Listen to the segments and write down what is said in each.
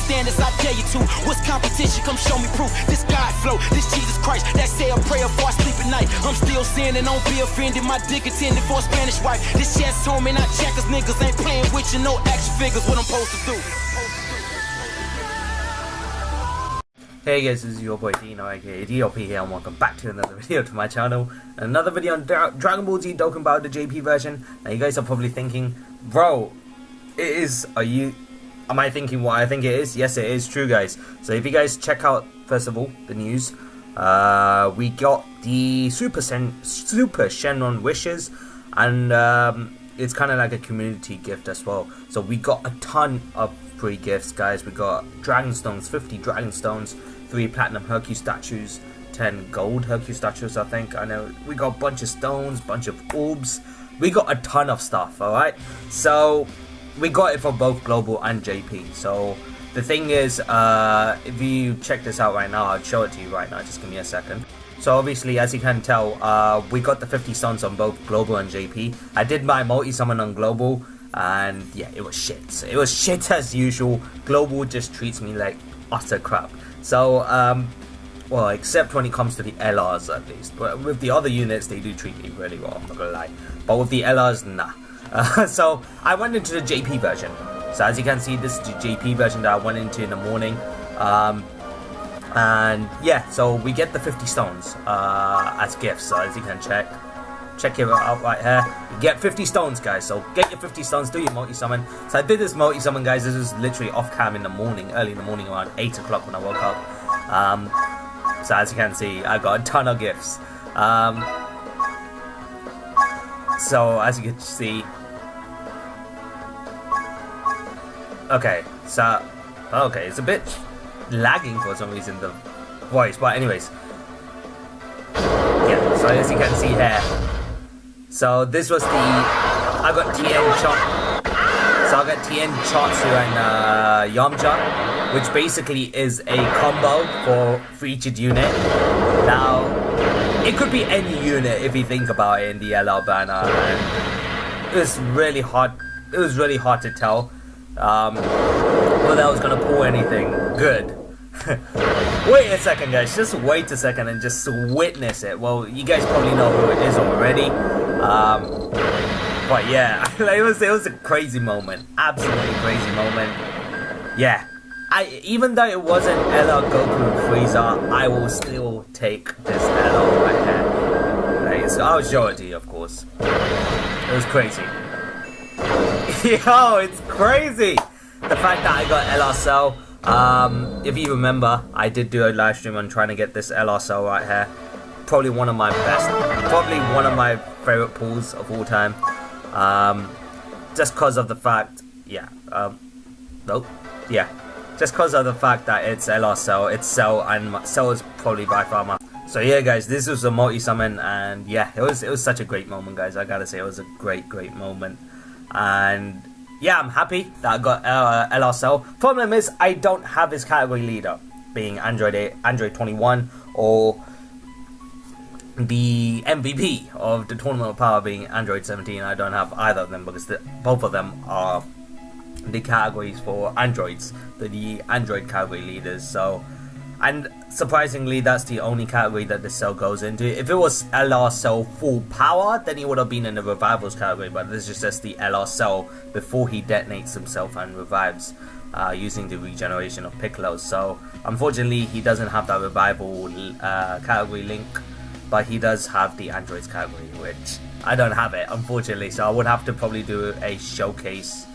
standards, I dare you to. What's competition? Come show me proof. This God flow, this Jesus Christ. That say a prayer before I sleep at night. I'm still sinning, don't be offended. My dick intended for a Spanish wife. This chest home and I checkers, niggas ain't playing with you. No action figures, what I'm supposed to do. Hey guys, this is your boy Dino aka DLP here, and welcome back to another video to my channel. Another video on Dragon Ball Z Dokkan Battle, the JP version. Now you guys are probably thinking, bro, am I thinking what I think it is? Yes, it is true, guys. So if you guys check out, first of all, the news, we got the Super Shenron wishes, and it's kind of like a community gift as well. So we got a ton of free gifts, guys. We got Dragon Stones, 50 Dragon Stones, 3 Platinum Hercule statues, 10 Gold Hercule statues, I think. I know we got a bunch of stones, bunch of orbs. We got a ton of stuff, alright? So we got it for both Global and JP. So the thing is, if you check this out right now, I'll show it to you right now. Just give me a second. So obviously, as you can tell, we got the 50 stones on both Global and JP. I did my multi-summon on Global, and yeah, it was shit. It was shit as usual. Global just treats me like utter crap. So, well, except when it comes to the LRs at least. But with the other units, they do treat me really well, I'm not gonna lie. But with the LRs, nah. So, I went into the JP version. So as you can see, this is the JP version that I went into in the morning. And yeah, so we get the 50 stones as gifts. So as you can check it out right here. You get 50 stones, guys. So get your 50 stones, do your multi-summon. So I did this multi-summon, guys. This was literally off-cam in the morning, early in the morning, around 8 o'clock when I woke up. So as you can see, I got a ton of gifts. So as you can see, okay, it's a bit lagging for some reason, the voice, but anyways, yeah, so as you can see here, so this was I got TN Chotsu and Yamcha, which basically is a combo for each unit. Now, it could be any unit if you think about it in the LR banner, and it was really hard to tell whether I was gonna pull anything good. Wait a second, guys, just wait a second and just witness it. Well, you guys probably know who it is already, but yeah, it was a crazy moment, absolutely crazy moment. Yeah, even though it wasn't LR Goku Frieza, I will still take this LR right here. Right, so I'll show it to you, of course. It was crazy. Yo, it's crazy! The fact that I got LR Cell, if you remember, I did do a live stream on trying to get this LR Cell right here. Probably one of my best, probably one of my favorite pulls of all time. Just because of the fact, just because of the fact that it's LR Cell, it's Cell, and Cell is probably by far my. So yeah, guys, this was a multi-summon, and yeah, it was such a great moment, guys. I gotta say, it was a great moment. And yeah, I'm happy that I got LR Cell. Problem is, I don't have his category leader, being Android 21, or the MVP of the Tournament of Power being Android 17. I don't have either of them because both of them are the categories for androids, the Android category leaders. So, and surprisingly, that's the only category that the cell goes into. If it was LR Cell full power, then he would have been in the revivals category, but this is just the LR Cell before he detonates himself and revives using the regeneration of Piccolo. So unfortunately, he doesn't have that revival category link, but he does have the androids category, which I don't have it, unfortunately. So I would have to probably do a showcase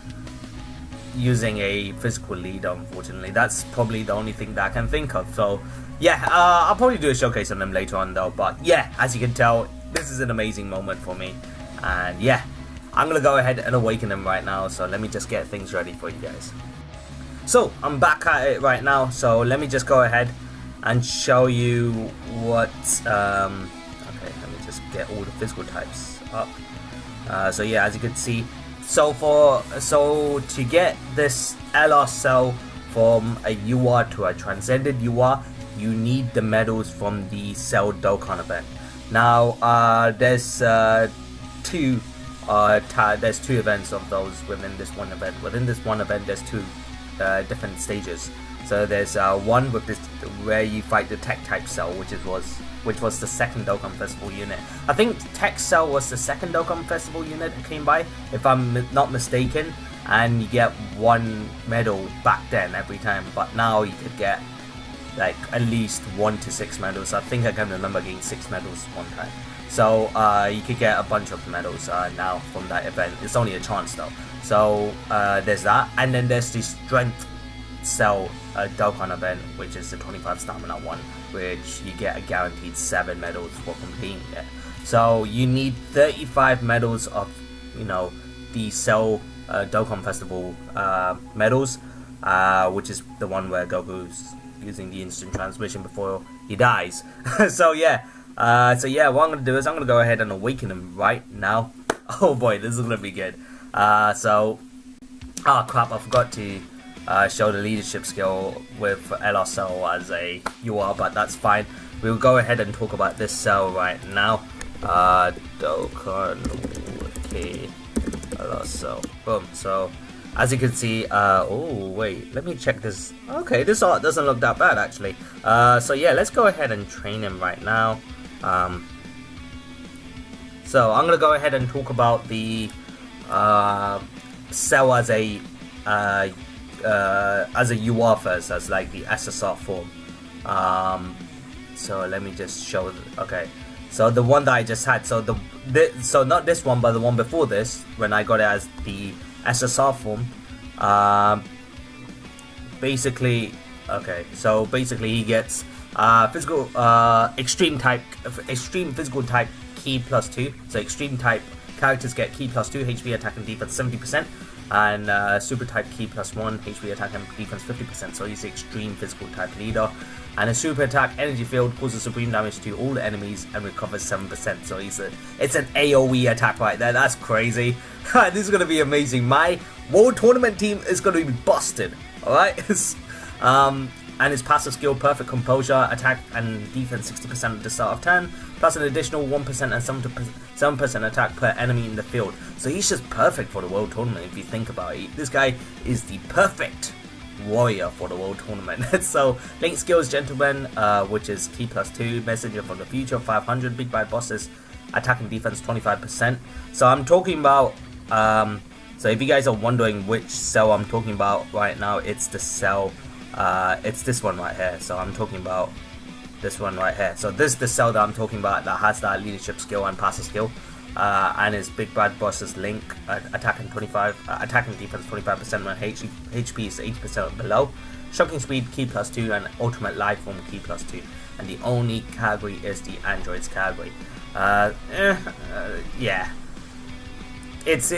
using a physical leader, unfortunately. That's probably the only thing that I can think of. So yeah, I'll probably do a showcase on them later on though. But yeah, as you can tell, this is an amazing moment for me, and yeah, I'm gonna go ahead and awaken them right now. So let me just get things ready for you guys. So I'm back at it right now, so let me just go ahead and show you what okay, let me just get all the physical types up. So yeah, as you can see, so to get this LR Cell from a UR to a transcended UR, you need the medals from the Cell Dokkan event. Now there's two events of those within this one event. Within this one event, there's two different stages. So there's one with this where you fight the Tech type Cell, which was the second Dokkan Festival unit. I think Tech Cell was the second Dokkan Festival unit that came by, if I'm not mistaken, and you get 1 medal back then every time, but now you could get like at least 1 to 6 medals. I think I can remember getting 6 medals one time. So you could get a bunch of medals now from that event. It's only a chance though. So there's that, and then there's the Strength Cell Dokkan event, which is the 25 stamina one, which you get a guaranteed 7 medals for completing it. So you need 35 medals of, you know, the Cell Dokkan Festival medals, which is the one where Goku's using the instant transmission before he dies. So yeah, what I'm gonna do is I'm gonna go ahead and awaken him right now. Oh boy, this is gonna be good. Oh crap, I forgot to show the leadership skill with LR Cell as a UR, but that's fine. We'll go ahead and talk about this cell right now. Dokkan okay, LR Cell. Boom. So as you can see, oh wait, let me check this. Okay, this art doesn't look that bad actually. So yeah, let's go ahead and train him right now. So I'm gonna go ahead and talk about the cell as a UR first, as like the SSR form. So let me just show. Okay, so the one that I just had. So so not this one, but the one before this, when I got it as the SSR form. Basically, okay. So basically, he gets physical extreme physical type key +2. So extreme type characters get key +2, HP attack and defense 70%, and super type key +1, HP attack and defense 50%. So he's the extreme physical type leader. And a super attack energy field causes supreme damage to all the enemies and recovers 7%. So it's an AoE attack right there. That's crazy. This is gonna be amazing. My World Tournament team is gonna be busted. Alright? And his passive skill, perfect composure, attack and defense 60% at the start of turn, plus an additional 1% and 7% attack per enemy in the field. So he's just perfect for the World Tournament if you think about it. This guy is the perfect warrior for the World Tournament. So Link skills, Gentleman, which is key +2, Messenger from the Future 500, Big Bad Bosses, attack and defense 25%. So I'm talking about, so if you guys are wondering which cell I'm talking about right now, it's the cell, it's this one right here. So I'm talking about this one right here. So this is the cell that I'm talking about that has that leadership skill and passive skill. And his Big Bad Boss's Link, attack and defense 25% when HP is 80% below. Shocking Speed key +2 and Ultimate Life Form key +2. And the only category is the Androids category. Yeah. It's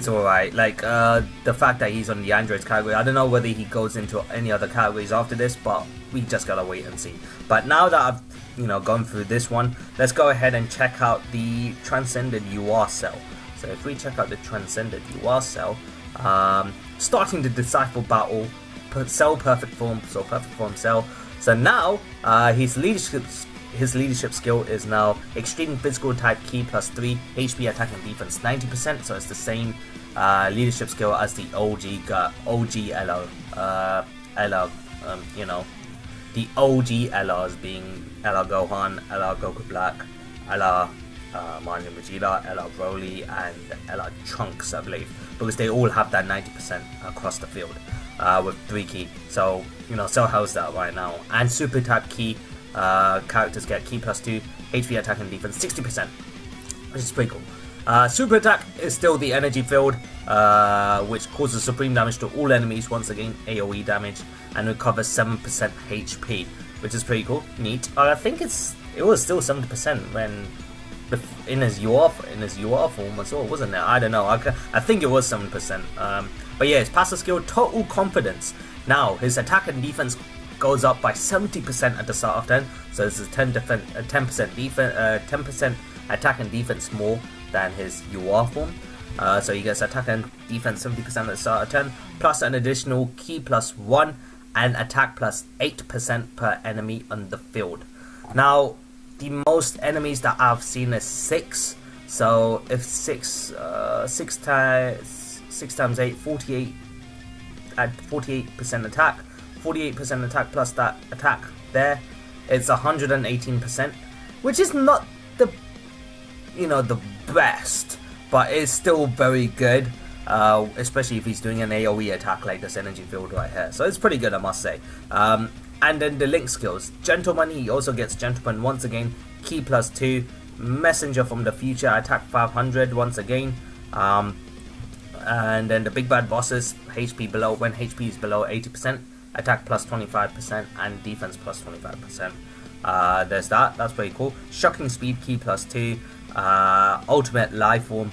alright. Like the fact that he's on the Androids category, I don't know whether he goes into any other categories after this, but we just gotta wait and see. But now that I've gone through this one, let's go ahead and check out the Transcended UR cell. So if we check out the Transcended UR cell, starting the Disciple battle, cell perfect form, so perfect form cell. So now his leadership skill is now extreme physical type key +3, HP attack and defense 90%. So it's the same leadership skill as the OG LR, the OG LRs being LR Gohan, LR Goku Black, LR Majin Vegeta, LR Broly, and LR Trunks, I believe, because they all have that 90% across the field with 3 key. So Cell has that right now. And super type key characters get key +2, HP attack and defense 60%, which is pretty cool. Super attack is still the energy field, which causes supreme damage to all enemies, once again AoE damage, and recovers 7% HP, which is pretty cool, neat. I think it was still 70% when in his UR form as well, wasn't it? I don't know. I think it was 7%. But yeah, his passive skill, Total Confidence. Now his attack and defense goes up by 70% at the start of turn. So this is 10% attack and defense more than his UR form. So he gets attack and defense 70% at the start of turn, plus an additional key +1 and attack +8% per enemy on the field. Now, the most enemies that I've seen is 6. So if 6 times 8, 48 at 48% attack. 48% attack plus that attack there, it's 118%, which is not the, the best, but it's still very good, especially if he's doing an AoE attack like this energy field right here. So it's pretty good, I must say. And then the link skills. Gentleman, he also gets Gentleman once again, Key +2, Messenger from the Future, attack 500 once again. And then the big bad bosses, HP below, when HP is below 80%, attack +25% and defense +25%. There's that's pretty cool. Shocking speed, Key +2, ultimate life form,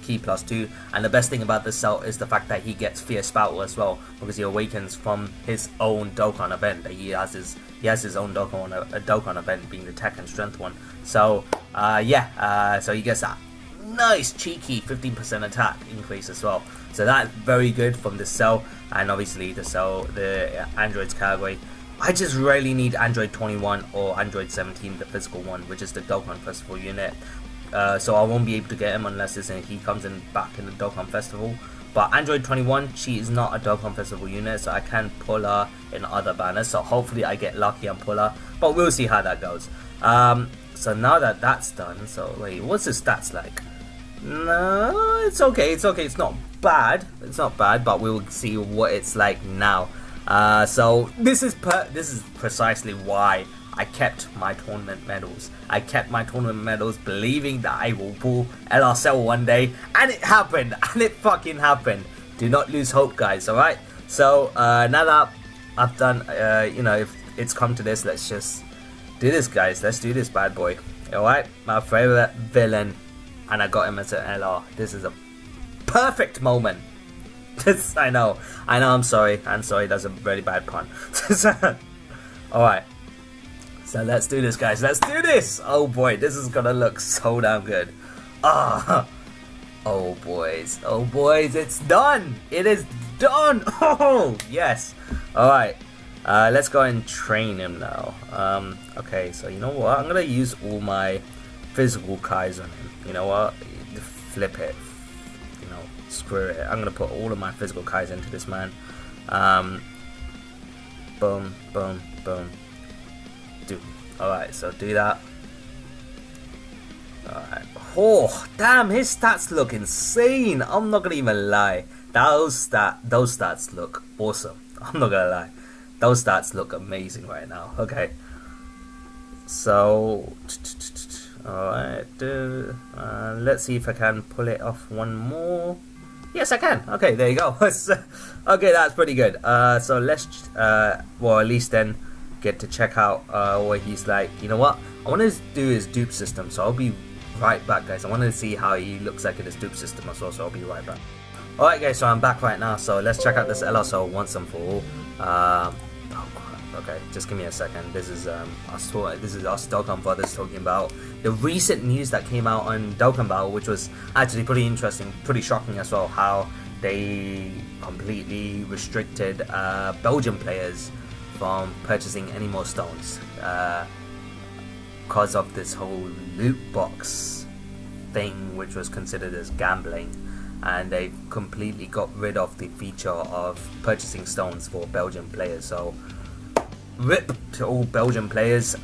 Key +2, and the best thing about this cell is the fact that he gets Fierce Battle as well, because he awakens from his own Dokkan event. He has his own Dokkan event, being the tech and strength one. So so he gets that nice cheeky 15% attack increase as well. So that's very good from this cell, and obviously the androids category. I just really need Android 21 or Android 17, the physical one, which is the Dokkan Festival unit. So I won't be able to get him unless he comes in back in the Dokkan Festival. But Android 21, she is not a Dokkan Festival unit, so I can pull her in other banners. So hopefully I get lucky and pull her, but we'll see how that goes. So now that that's done, so wait, what's his stats like? No, it's okay, it's not bad, but we'll see what it's like now. So this is precisely why I kept my tournament medals. I kept my tournament medals believing that I will pull LR Cell one day, and it happened, and it fucking happened. Do not lose hope, guys, alright? So now that I've done, if it's come to this, let's just do this, guys. Let's do this bad boy. Alright, my favorite villain, and I got him as an LR. This is a perfect moment. I know, I'm sorry, that's a very bad pun. Alright, so let's do this, guys, let's do this! Oh boy, this is gonna look so damn good. Oh boys, it's done! It is done! Oh, yes! Alright, let's go and train him now. Okay, so you know what, I'm gonna use all my physical Kais on him. You know what, flip it. Screw it, I'm gonna put all of my physical Kais into this man. Boom, boom, boom. Alright, so do that. Alright. Oh, damn, his stats look insane. I'm not gonna even lie. Those stats look awesome. I'm not gonna lie. Those stats look amazing right now. Okay. So, alright. Let's see if I can pull it off one more. Yes, I can. Okay, there you go. Okay, that's pretty good. So let's, well, at least then get to check out what he's like. You know what? I want to do his dupe system, so I'll be right back, guys. I want to see how he looks like in his dupe system as well, so I'll be right back. Alright, guys, so I'm back right now. So let's check out this LSO once and for all. Oh, crap. Okay, just give me a second. This is us Dokkan brothers talking about the recent news that came out on Dokkan Battle, which was actually pretty interesting, pretty shocking as well, how they completely restricted Belgian players from purchasing any more stones because of this whole loot box thing, which was considered as gambling, and they completely got rid of the feature of purchasing stones for Belgian players. So rip to all Belgian players.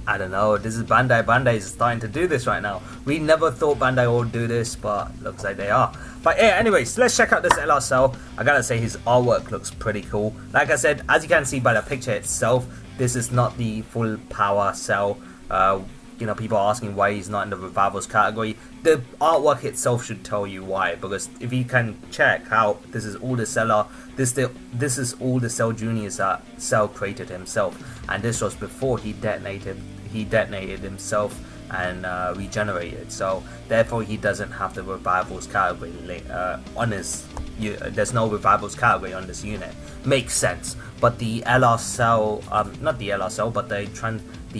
I don't know, this is Bandai is starting to do this right now. We never thought Bandai would do this, but looks like they are. But yeah, anyways, let's check out this LR cell. I gotta say, his artwork looks pretty cool. Like I said, as you can see by the picture itself, this is not the full power cell. People are asking why he's not in the revivals category. The artwork itself should tell you why, because if you can check out, this is all the Cell, this is all the Cell Juniors that Cell created himself, and this was before he detonated himself and regenerated. So therefore he doesn't have the revivals category on his. There's no revivals category on this unit. Makes sense. But the LR cell, not the LR cell, but the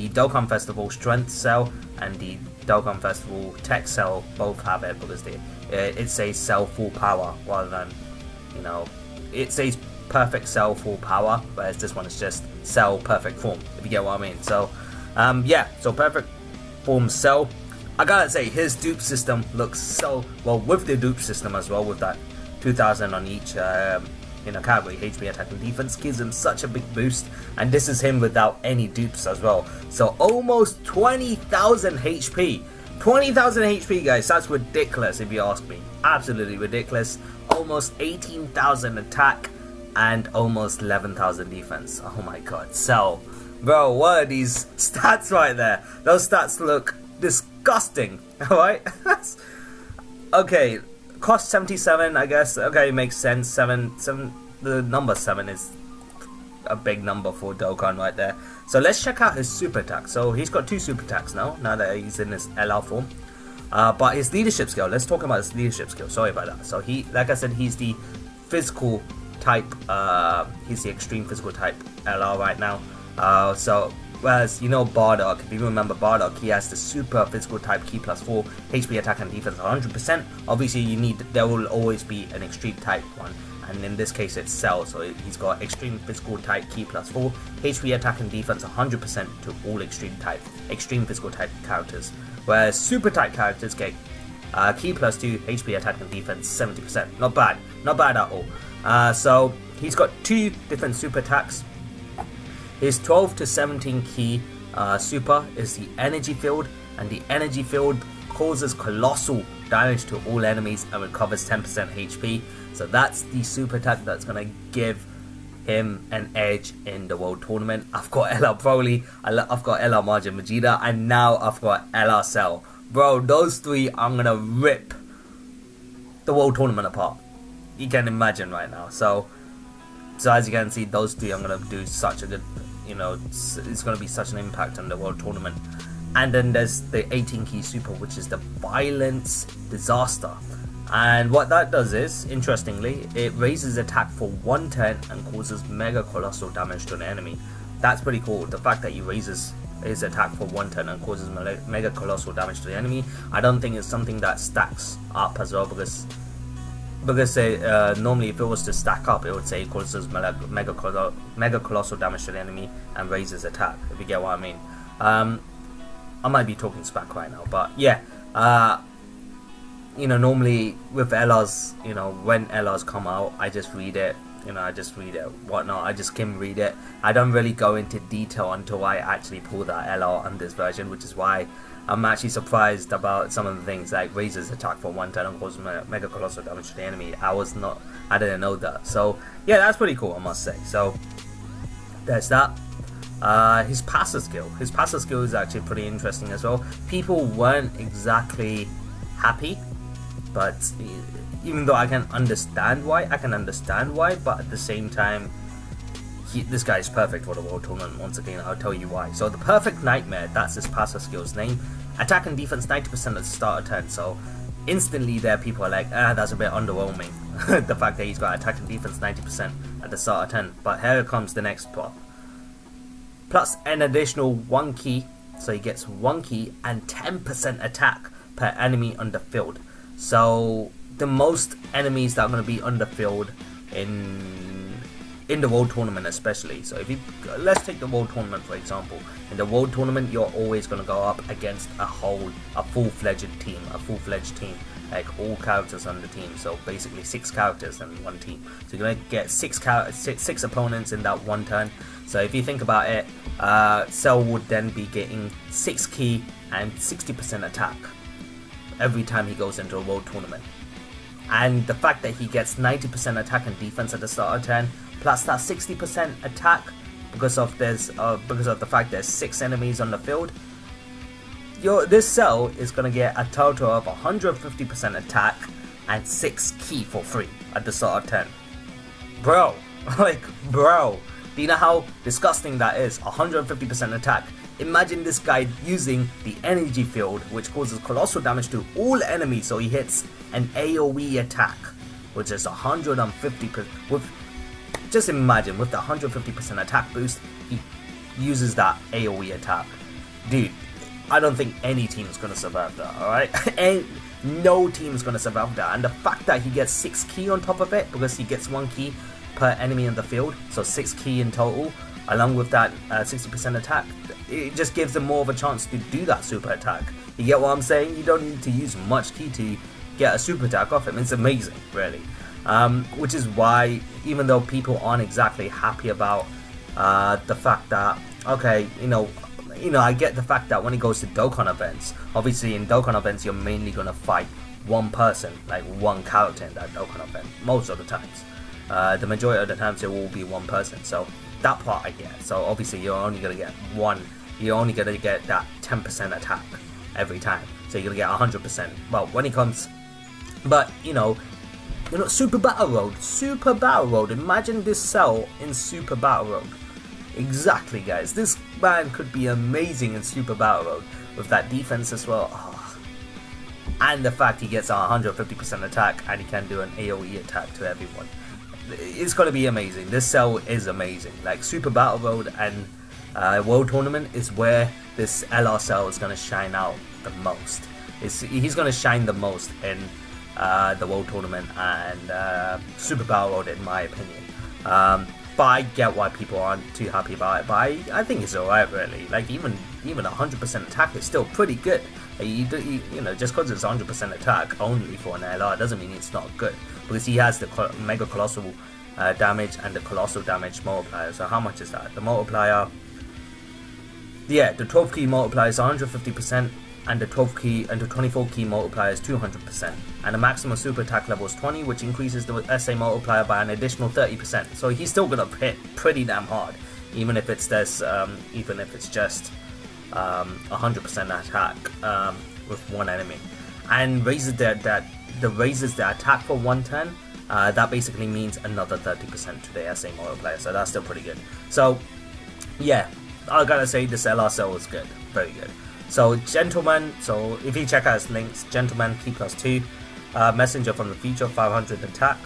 Dokkan Festival Strength Cell and the Dokkan Festival Tech Cell both have it, because it says Cell Full Power rather than, it says Perfect Cell Full Power, whereas this one is just Cell Perfect Form, if you get what I mean. So, yeah, so Perfect Form Cell. I gotta say, his dupe system looks so well, with the dupe system as well, with that 2000 on each category, HP attack and defense, gives him such a big boost, and this is him without any dupes as well. So almost 20,000 HP. 20,000 HP, guys, that's ridiculous if you ask me. Absolutely ridiculous. Almost 18,000 attack and almost 11,000 defense. Oh my god. So, bro, what are these stats right there? Those stats look disgusting. Alright? Okay, cost 77, I guess. Okay, makes sense. 7, the number 7 is a big number for Dokkan right there. So let's check out his super attack. So he's got 2 super attacks now that he's in his LR form. But his leadership skill, let's talk about his leadership skill. Sorry about that. So he, like I said, he's the physical type, he's the extreme physical type LR right now. So whereas Bardock, if you remember Bardock, he has the super physical type key +4, HP attack and defense 100%. Obviously there will always be an extreme type one, and in this case it's Cell, so he's got extreme physical type key +4, HP attack and defense 100% to all extreme physical type characters, whereas super type characters get key +2, HP attack and defense 70%. Not bad at all. So he's got 2 different super attacks. His 12 to 17 key super is the energy field, and the energy field causes colossal damage to all enemies and recovers 10% HP. So that's the super attack that's gonna give him an edge in the World Tournament. I've got LR Broly, I've got LR Majin Vegeta, and now I've got LR Cell. Bro, those 3, I'm gonna rip the World Tournament apart. You can imagine right now. So as you can see, those 3 are gonna do such a good, it's gonna be such an impact on the World Tournament. And then there's the 18 key super, which is the Violence Disaster. And what that does is, interestingly, it raises attack for 1 turn and causes mega colossal damage to an enemy. That's pretty cool. The fact that he raises his attack for 1 turn and causes mega colossal damage to the enemy, I don't think it's something that stacks up as well, because normally if it was to stack up, it would say it causes mega colossal damage to the enemy and raises attack, if you get what I mean. I might be talking smack right now, but yeah, normally with LRs, when LRs come out, I just read it, whatnot, I just skim read it. I don't really go into detail until I actually pull that LR on this version, which is why I'm actually surprised about some of the things, like raises attack for 1 turn and causes mega colossal damage to the enemy. I didn't know that. So yeah, that's pretty cool, I must say. So there's that. His passive skill is actually pretty interesting as well. People weren't exactly happy, but even though I can understand why, but at the same time, this guy is perfect for the World Tournament. Once again, I'll tell you why. So the Perfect Nightmare, that's his passive skill's name. Attack and defense 90% at the start of turn. So instantly there, people are like, that's a bit underwhelming. The fact that he's got attack and defense 90% at the start of turn. But here comes the next part. Plus an additional 1 key, so he gets 1 key and 10% attack per enemy on the field. So the most enemies that are going to be on the field in the World Tournament especially. So let's take the World Tournament for example. In the World Tournament, you're always going to go up against a full-fledged team, like all characters on the team. So basically 6 characters in 1 team. So you're going to get 6 opponents in that 1 turn. So if you think about it, Cell would then be getting 6 key and 60% attack every time he goes into a World Tournament. And the fact that he gets 90% attack and defense at the start of turn, plus that 60% attack, because of the fact there's 6 enemies on the field, this Cell is gonna get a total of 150% attack and 6 key for free at the start of turn. Bro, do you know how disgusting that is? 150% attack. Imagine this guy using the energy field, which causes colossal damage to all enemies, so he hits an AoE attack, which is 150%. Just imagine, with the 150% attack boost, he uses that AoE attack. Dude, I don't think any team is going to survive that, alright? No team is going to survive that. And the fact that he gets 6 key on top of it, because he gets 1 key per enemy in the field, so 6 key in total, along with that 60% attack, it just gives them more of a chance to do that super attack. You get what I'm saying? You don't need to use much key to get a super attack off him. It's amazing, really. Which is why even though people aren't exactly happy about the fact that, okay, I get the fact that when it goes to Dokkan events, obviously in Dokkan events you're mainly gonna fight one person, like one character in that Dokkan event, most of the times. The majority of the times it will be one person, so that part I get. So obviously you're only gonna get that 10% attack every time, so you're gonna get 100%. Well, when it comes, but Super Battle Road, imagine this cell in Super Battle Road. Exactly, guys, this man could be amazing in Super Battle Road with that defense as well. And the fact he gets a 150% attack and he can do an AoE attack to everyone. It's gonna be amazing. This cell is amazing. Like Super Battle Road and World Tournament is where this LR cell is gonna shine out the most. He's gonna shine the most in the World Tournament and Super Battle Road, in my opinion. But I get why people aren't too happy about it. But I think it's alright, really. Like even 100% attack is still pretty good. Just because it's 100% attack only for an LR doesn't mean it's not good, because he has the Mega Colossal damage and the Colossal damage multiplier. So how much is that? The multiplier, yeah, the 12 key multiplier is 150%, and the 12 key and the 24 key multiplier is 200%, and the maximum super attack level is 20, which increases the SA multiplier by an additional 30%. So he's still gonna hit pretty damn hard, even if it's just 100% attack with one enemy, and raises the attack for 1 turn. That basically means another 30% to the SA multiplier, so that's still pretty good. So yeah, I gotta say this LR cell is good, very good. So Gentleman, so if you check out his links, Gentleman key +2, Messenger from the future, 500 attack.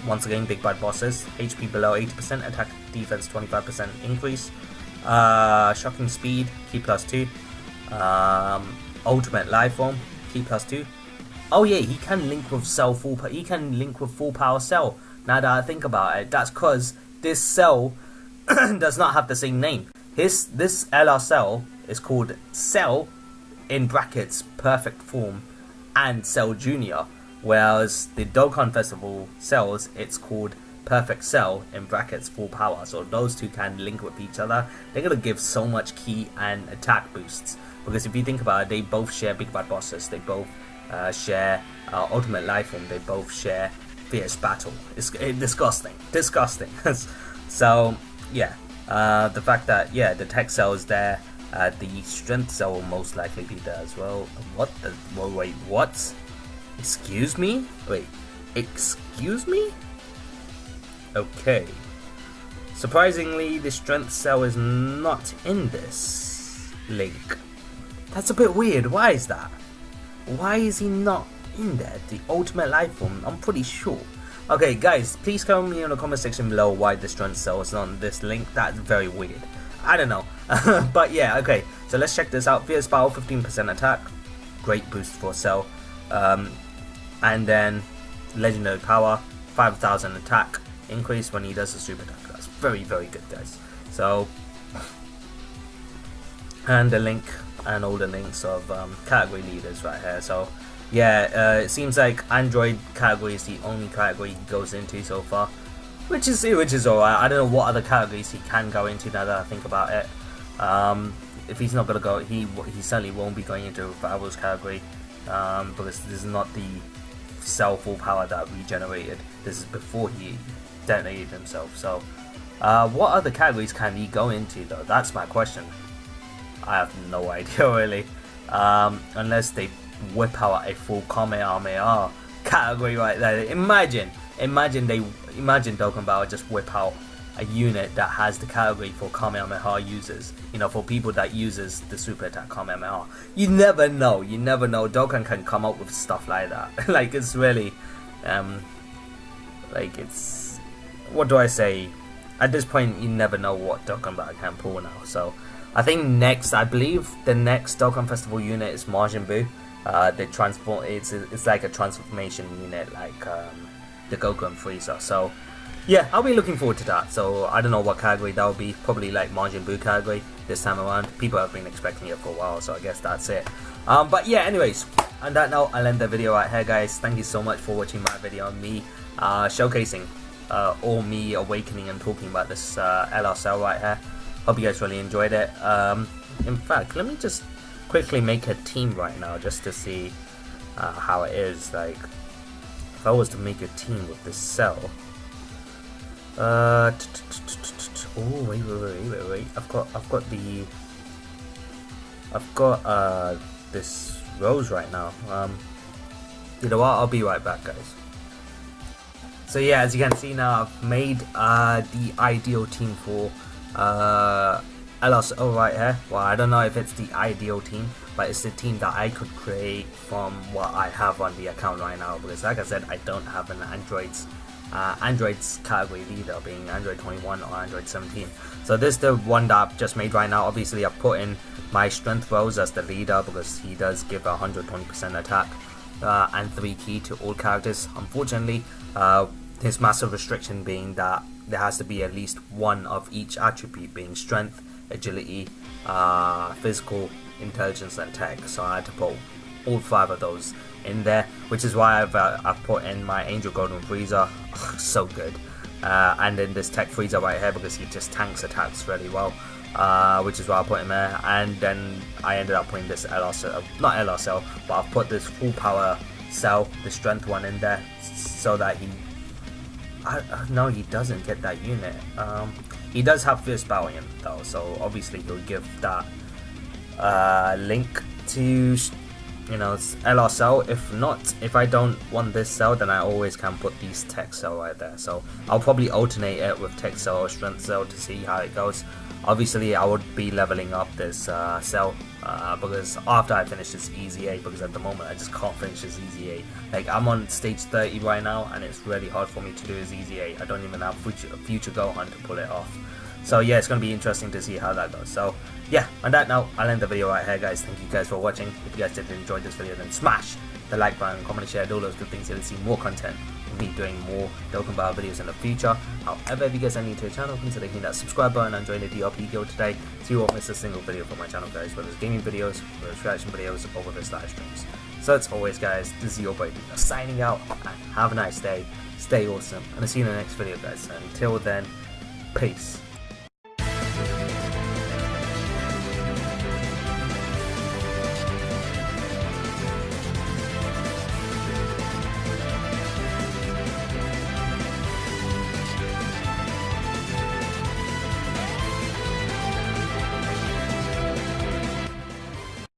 Once again, big bad bosses, HP below 80%, attack defense 25% increase. Shocking speed, key +2. Ultimate life form, key +2. Oh yeah, he can link with full power cell. Now that I think about it, that's because this cell does not have the same name. This LR cell is called Cell in brackets perfect form and Cell Junior, whereas the Dokkan Festival cells, it's called Perfect Cell in brackets full power. So those two can link with each other. They're gonna give so much key and attack boosts, because if you think about it, they both share big bad bosses, they both share ultimate life form, they both share fierce battle. It's disgusting. So yeah, the fact that the tech cell is there, the strength cell will most likely be there as well. Wait, what? Excuse me? Okay. Surprisingly, the strength cell is not in this link. That's a bit weird. Why is that? Why is he not in there? The ultimate life form, I'm pretty sure. Okay, guys, please tell me in the comment section below why the strength cell is not on this link. That's very weird. I don't know. But yeah, okay. So let's check this out. Fierce Battle, 15% attack. Great boost for cell. And then Legendary Power, 5,000 attack increase when he does the super attack. That's very, very good, guys. So, and the link and all the links of category leaders right here. So yeah, it seems like Android category is the only category he goes into so far, which is alright. I don't know what other categories he can go into now that I think about it. If he's not gonna go, he certainly won't be going into Rivals category, because this is not the cell full power that regenerated. This is before he detonated himself. So what other categories can he go into though? That's my question. I have no idea really, unless they whip out a full Kamehameha category right there. Imagine Dokkan Battle just whip out a unit that has the category for Kamehameha users, for people that uses the super attack Kamehameha. You never know. Dokkan can come up with stuff like that. Like, it's really it's, what do I say, at this point you never know what Dokkan Battle can pull now. So I think I believe the next Dokkan Festival unit is Majin Buu. It's like a transformation unit, like the Goku and Frieza. So yeah, I'll be looking forward to that. So I don't know what category that will be. Probably like Majin Buu category this time around. People have been expecting it for a while, so I guess that's it. But yeah, anyways, on that note, I'll end the video right here, guys. Thank you so much for watching my video on me showcasing or me awakening and talking about this LSL right here. Hope you guys really enjoyed it. In fact, let me just quickly make a team right now just to see how it is. Like, if I was to make a team with this cell. Oh, wait. I've got this rose right now. You know what? I'll be right back, guys. So yeah, as you can see now, I've made the ideal team for LSO right here. Well, I don't know if it's the ideal team, but it's the team that I could create from what I have on the account right now. Because like I said, I don't have an Android's category leader, being Android 21 or Android 17. So this is the one that I've just made right now. Obviously, I've put in my strength rose as the leader because he does give 120% attack and 3 key to all characters. Unfortunately, his massive restriction being that there has to be at least one of each attribute, being strength, agility, physical, intelligence, and tech. So I had to put all 5 of those in there, which is why I've put in my Angel Golden Freezer. So good. And then this Tech Freezer right here because he just tanks attacks really well, which is why I put him there. And then I ended up putting this LSL, not LSL, but I've put this full power cell, the strength one in there, so that he no, he doesn't get that unit. He does have Fierce Valiant though, so obviously he'll give that link to, you know, LSL. If not, if I don't want this cell, then I always can put these tech cell right there. So I'll probably alternate it with tech cell or strength cell to see how it goes. Obviously I would be leveling up this cell because after I finish this easy A, because at the moment I just can't finish this easy A. Like, I'm on stage 30 right now and it's really hard for me to do this easy A. I don't even have future Gohan to pull it off. So yeah, it's going to be interesting to see how that goes. So yeah, on that note, I'll end the video right here, guys. Thank you guys for watching. If you guys did enjoy this video, then smash the like button, comment, share, do all those good things to see more content. We'll be doing more Dokkan Battle videos in the future. However, if you guys are new to the channel, consider hitting that subscribe button and join the DRP guild today so you won't miss a single video from my channel, guys, whether it's gaming videos, whether it's reaction videos, or whether it's live streams. So as always, guys, this is your boy Dokkan signing out, and have a nice day, stay awesome, and I'll see you in the next video, guys. Until then, peace.